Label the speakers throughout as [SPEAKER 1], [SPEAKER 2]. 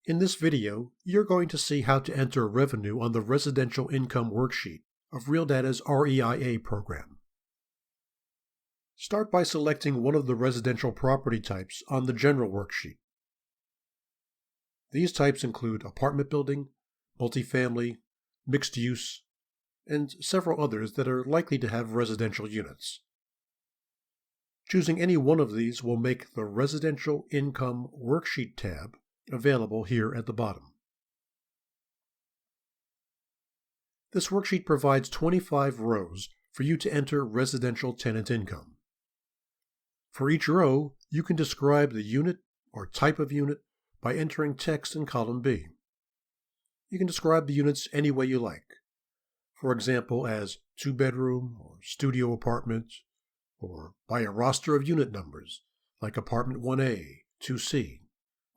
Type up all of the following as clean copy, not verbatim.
[SPEAKER 1] In this video, you're going to see how to enter revenue on the Residential Income Worksheet of RealData's REIA program. Start by selecting one of the residential property types on the General Worksheet. These types include apartment building, multifamily, mixed use, and several others that are likely to have residential units. Choosing any one of these will make the Residential Income Worksheet tab available here at the bottom. This worksheet provides 25 rows for you to enter residential tenant income. For each row, you can describe the unit or type of unit by entering text in column B. You can describe the units any way you like. For example, as 2-bedroom or studio apartment, or by a roster of unit numbers, like apartment 1A, 2C,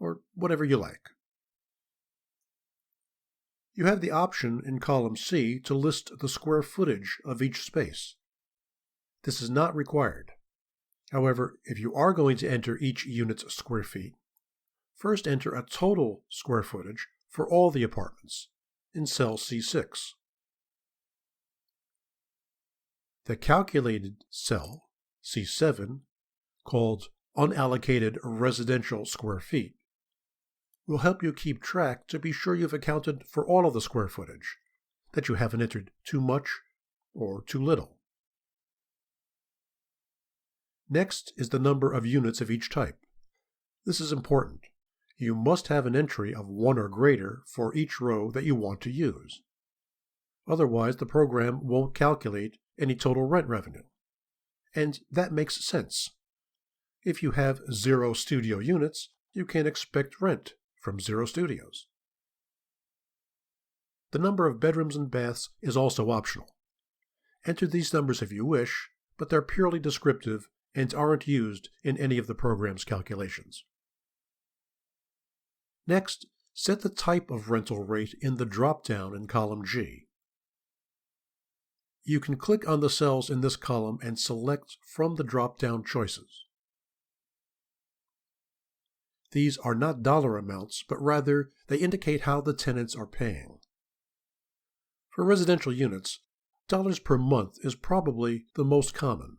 [SPEAKER 1] or whatever you like. You have the option in column C to list the square footage of each space. This is not required. However, if you are going to enter each unit's square feet, first enter a total square footage for all the apartments in cell C6. The calculated cell, C7, called Unallocated Residential Square Feet, will help you keep track to be sure you've accounted for all of the square footage, that you haven't entered too much or too little. Next is the number of units of each type. This is important. You must have an entry of 1 or greater for each row that you want to use. Otherwise, the program won't calculate any total rent revenue. And that makes sense. If you have 0 studio units, you can expect rent from 0 studios. The number of bedrooms and baths is also optional. Enter these numbers if you wish, but they're purely descriptive and aren't used in any of the program's calculations. Next, set the type of rental rate in the drop-down in column G. You can click on the cells in this column and select from the drop-down choices. These are not dollar amounts, but rather they indicate how the tenants are paying. For residential units, dollars per month is probably the most common,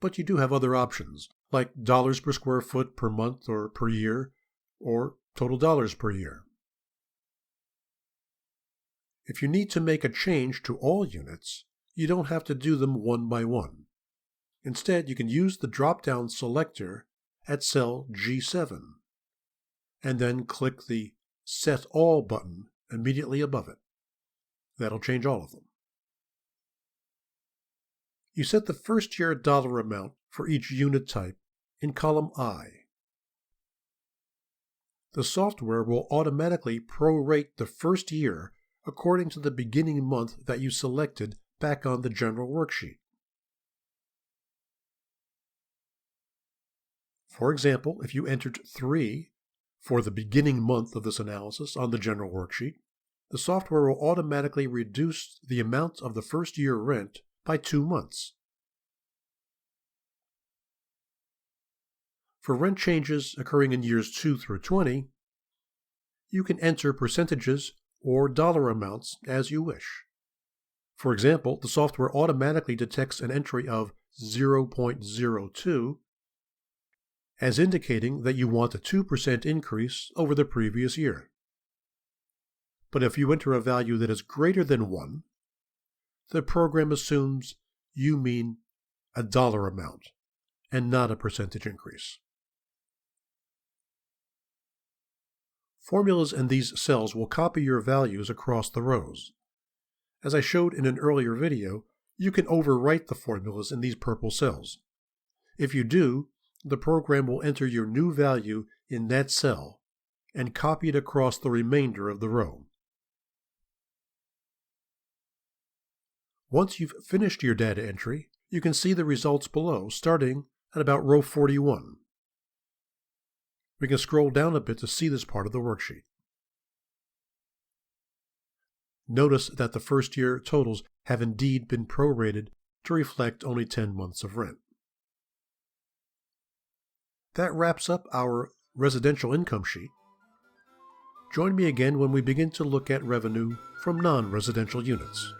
[SPEAKER 1] but you do have other options, like dollars per square foot per month or per year, or total dollars per year. If you need to make a change to all units, you don't have to do them one by one. Instead, you can use the drop-down selector at cell G7, and then click the Set All button immediately above it. That'll change all of them. You set the first-year dollar amount for each unit type in column I. The software will automatically prorate the first year according to the beginning month that you selected back on the General Worksheet. For example, if you entered 3 for the beginning month of this analysis on the General Worksheet, the software will automatically reduce the amount of the first year rent by 2 months. For rent changes occurring in years 2 through 20, you can enter percentages or dollar amounts as you wish. For example, the software automatically detects an entry of 0.02 as indicating that you want a 2% increase over the previous year. But if you enter a value that is greater than 1, the program assumes you mean a dollar amount and not a percentage increase. Formulas in these cells will copy your values across the rows. As I showed in an earlier video, you can overwrite the formulas in these purple cells. If you do, the program will enter your new value in that cell and copy it across the remainder of the row. Once you've finished your data entry, you can see the results below, starting at about row 41. We can scroll down a bit to see this part of the worksheet. Notice that the first year totals have indeed been prorated to reflect only 10 months of rent. That wraps up our residential income sheet. Join me again when we begin to look at revenue from non-residential units.